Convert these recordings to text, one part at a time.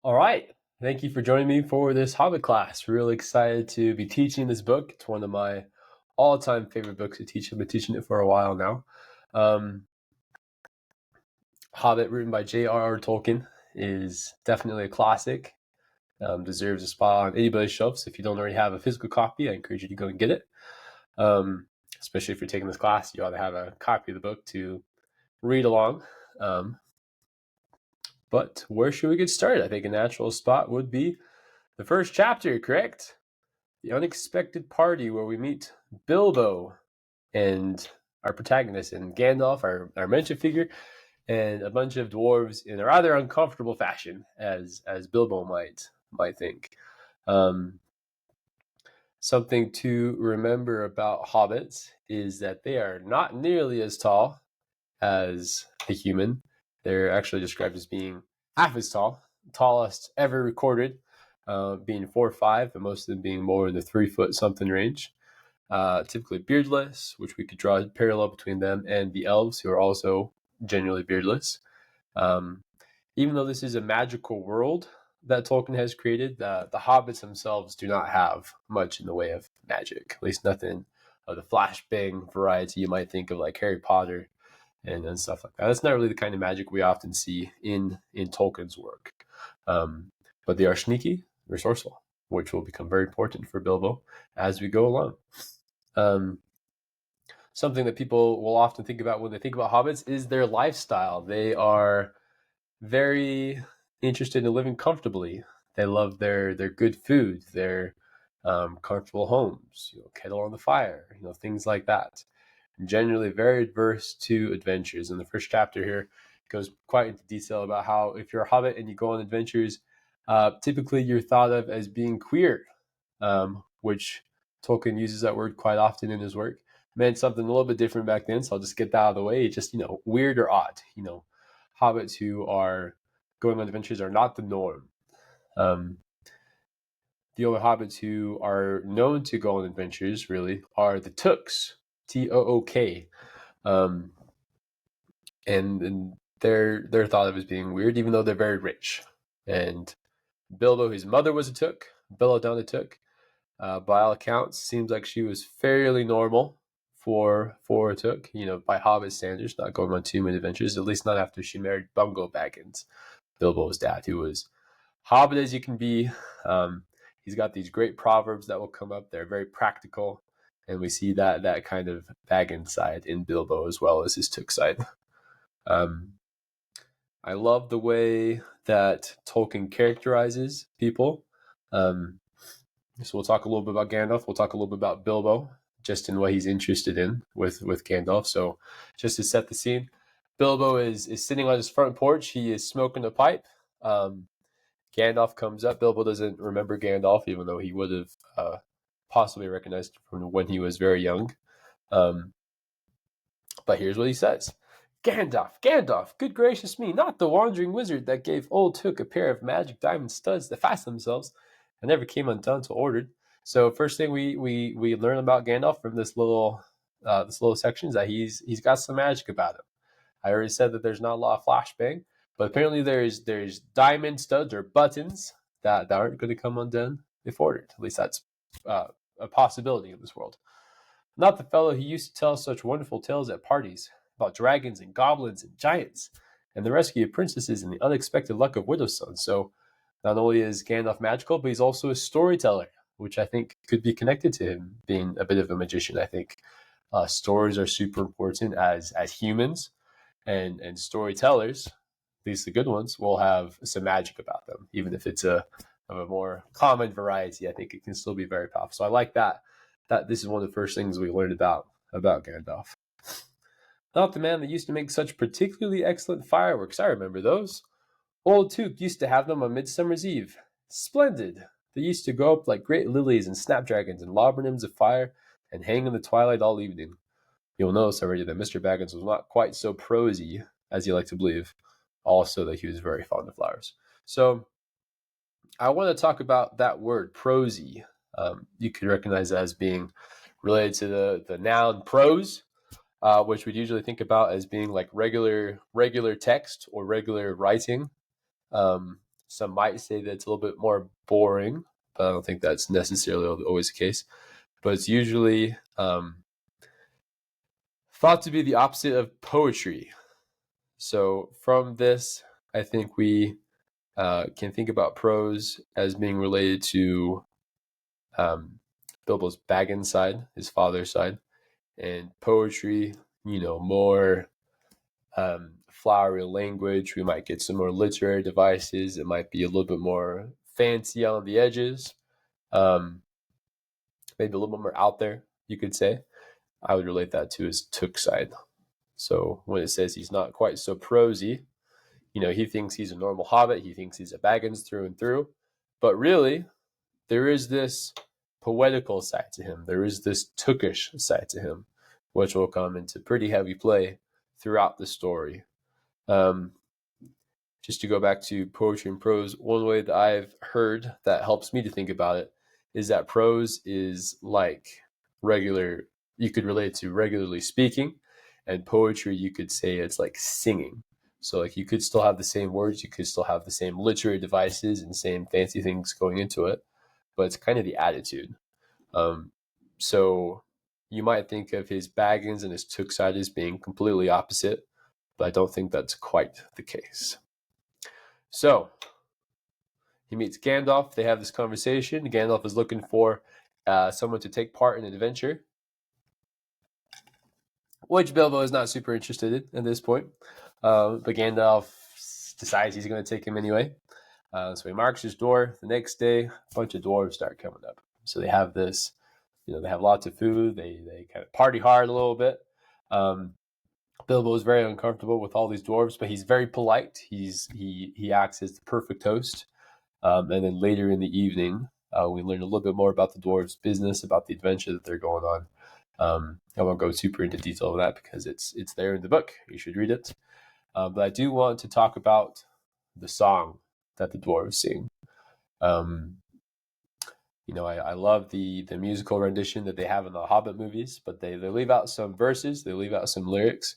All right. Thank you for joining me for this Hobbit class. Really excited to be teaching this book. It's one of my all-time favorite books to teach. I've been teaching it for a while now. Um, Hobbit, written by J.R.R. Tolkien, is definitely a classic. Deserves a spot on anybody's shelf. So if you don't already have a physical copy, I encourage you to go and get it. Especially if you're taking this class, you ought to have a copy of the book to read along. But where should we get started? I think a natural spot would be the first chapter, correct? The unexpected party where we meet Bilbo and our protagonist and Gandalf, our mention figure, and a bunch of dwarves in a rather uncomfortable fashion, as Bilbo might think. Um, Something to remember about hobbits is that they are not nearly as tall as a human. They're actually described as being half as tall, tallest ever recorded, being 4'5", but most of them being more in the 3 foot something range. Typically beardless, which we could draw a parallel between them and the elves, who are also generally beardless. Um, Even though this is a magical world that Tolkien has created, the hobbits themselves do not have much in the way of magic, at least nothing of the flashbang variety you might think of, like Harry Potter and stuff like that. That's not really the kind of magic we often see in Tolkien's work. But they are sneaky, resourceful, which will become very important for Bilbo as we go along. Um, Something that people will often think about when they think about hobbits is their lifestyle. They are very interested in living comfortably. They love their good food, their comfortable homes, kettle on the fire, things like that. Generally very adverse to adventures. And the first chapter here goes quite into detail about how if you're a hobbit and you go on adventures, typically you're thought of as being queer, which Tolkien uses that word quite often in his work. Meant something a little bit different back then, so I'll just get that out of the way. It's just, weird or odd. Hobbits who are going on adventures are not the norm. Um, the only hobbits who are known to go on adventures, really, are the Tooks, Took. Um, and they're thought of as being weird, even though they're very rich. And Bilbo, his mother was a Took, Belladonna Took. By all accounts, seems like she was fairly normal for a Took, by Hobbit standards, not going on too many adventures, at least not after she married Bungo Baggins, Bilbo's dad, who was Hobbit as you can be. He's got these great proverbs that will come up. They're very practical, and we see that kind of Baggins side in Bilbo as well as his Took side. Um, I love the way that Tolkien characterizes people. So we'll talk a little bit about Gandalf. We'll talk a little bit about Bilbo, just in what he's interested in with Gandalf. So just to set the scene, Bilbo is sitting on his front porch. He is smoking a pipe. Gandalf comes up. Bilbo doesn't remember Gandalf, even though he would have possibly recognized from when he was very young. But here's what he says. Gandalf, Gandalf, good gracious me, not the wandering wizard that gave old Took a pair of magic diamond studs that fasten themselves and never came undone till ordered. So first thing we learn about Gandalf from this little section is that he's got some magic about him. I already said that there's not a lot of flashbang, but apparently there's diamond studs or buttons that aren't going to come undone if ordered. At least that's a possibility in this world. Not the fellow who used to tell such wonderful tales at parties about dragons and goblins and giants and the rescue of princesses and the unexpected luck of widow's sons. So not only is Gandalf magical, but he's also a storyteller, which I think could be connected to him being a bit of a magician. I think stories are super important as humans, and storytellers, at least the good ones, will have some magic about them, even if it's of a more common variety. I think it can still be very powerful. So I like that this is one of the first things we learned about Gandalf. Not the man that used to make such particularly excellent fireworks. I remember those. Old Took used to have them on Midsummer's Eve. Splendid. They used to go up like great lilies and snapdragons and laburnums of fire and hang in the twilight all evening. You'll notice already that Mr. Baggins was not quite so prosy as you like to believe. Also that he was very fond of flowers. So I want to talk about that word, prosy. You could recognize that as being related to the noun prose, which we'd usually think about as being like regular text or regular writing. Some might say that it's a little bit more boring, but I don't think that's necessarily always the case. But it's usually thought to be the opposite of poetry. So from this, I think we can think about prose as being related to Bilbo's Baggins side, his father's side, and poetry, more flowery language. We might get some more literary devices. It might be a little bit more fancy on the edges, maybe a little bit more out there, you could say. I would relate that to his Took side. So when it says he's not quite so prosy, he thinks he's a normal hobbit. He thinks he's a Baggins through and through. But really, there is this poetical side to him. There is this Tookish side to him, which will come into pretty heavy play throughout the story. Just to go back to poetry and prose, one way that I've heard that helps me to think about it is that prose is like regular, you could relate to regularly speaking, and poetry, you could say it's like singing. So like you could still have the same words, you could still have the same literary devices and same fancy things going into it, but it's kind of the attitude. So you might think of his Baggins and his Took side as being completely opposite, but I don't think that's quite the case. So he meets Gandalf. They have this conversation. Gandalf is looking for someone to take part in an adventure, which Bilbo is not super interested in at this point. But Gandalf decides he's going to take him anyway. So he marks his door. The next day, a bunch of dwarves start coming up. So they have this, they have lots of food. They kind of party hard a little bit. Bilbo is very uncomfortable with all these dwarves, but he's very polite. He acts as the perfect host. And then later in the evening, we learn a little bit more about the dwarves' business, about the adventure that they're going on. I won't go super into detail of that because it's there in the book. You should read it. But I do want to talk about the song that the dwarves sing. I love the musical rendition that they have in the Hobbit movies, but they leave out some verses, they leave out some lyrics,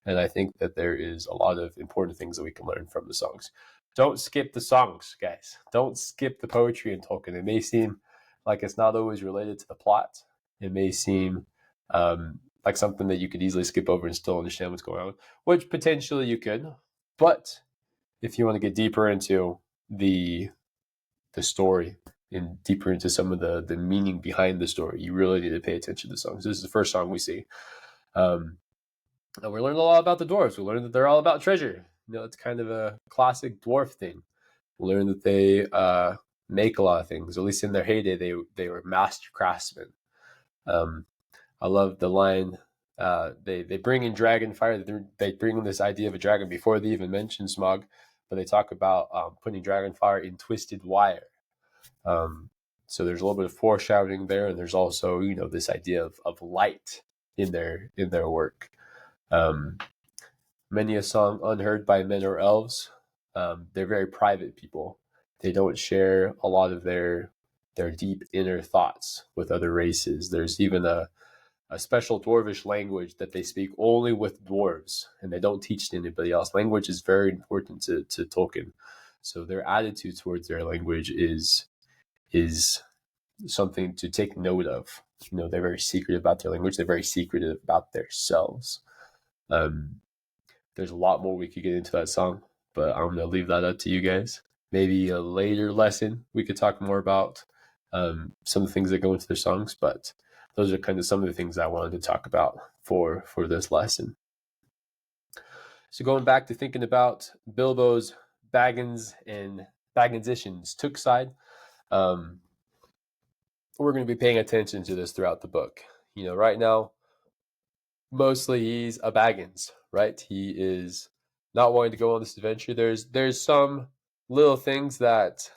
and I think that there is a lot of important things that we can learn from the songs. Don't skip the songs, guys. Don't skip the poetry in Tolkien. It may seem like it's not always related to the plot. It may seem like something that you could easily skip over and still understand what's going on, which potentially you could. But if you want to get deeper into the story and deeper into some of the meaning behind the story, you really need to pay attention to the songs. This is the first song we see. And we learned a lot about the dwarves. We learned that they're all about treasure. It's kind of a classic dwarf thing. We learned that they make a lot of things. At least in their heyday, they were master craftsmen. I love the line, they bring in dragon fire. They bring in this idea of a dragon before they even mention Smaug, but they talk about putting dragon fire in twisted wire. So there's a little bit of foreshadowing there, and there's also this idea of light in their work. Many a song unheard by men or elves. They're very private people. They don't share a lot of their deep inner thoughts with other races. There's even a special dwarvish language that they speak only with dwarves, and they don't teach to anybody else. Language is very important to Tolkien. So their attitude towards their language is something to take note of. They're very secretive about their language. They're very secretive about themselves. There's a lot more we could get into that song, but I'm going to leave that up to you guys. Maybe a later lesson, we could talk more about some of the things that go into their songs, but those are kind of some of the things I wanted to talk about for this lesson. So going back to thinking about Bilbo's Baggins and Bagginsitions Took side, we're going to be paying attention to this throughout the book. Right now, mostly he's a Baggins, right? He is not wanting to go on this adventure. There's some little things that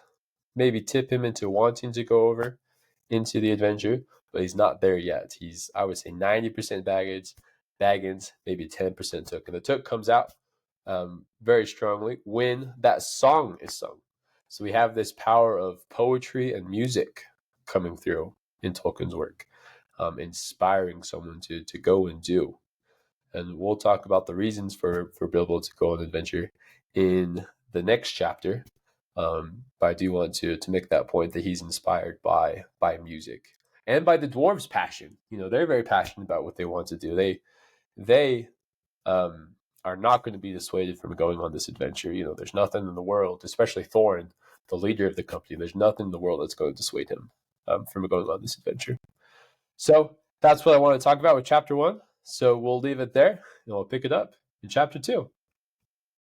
maybe tip him into wanting to go over into the adventure, but he's not there yet. He's, I would say, 90% Baggins, maybe 10% Took. And the Took comes out very strongly when that song is sung. So we have this power of poetry and music coming through in Tolkien's work, inspiring someone to go and do. And we'll talk about the reasons for Bilbo to go on an adventure in the next chapter. But I do want to make that point that he's inspired by music and by the dwarves' passion. They're very passionate about what they want to do. They are not going to be dissuaded from going on this adventure. There's nothing in the world, especially Thorin, the leader of the company. There's nothing in the world that's going to dissuade him from going on this adventure. So that's what I want to talk about with chapter 1. So we'll leave it there, and we'll pick it up in chapter 2.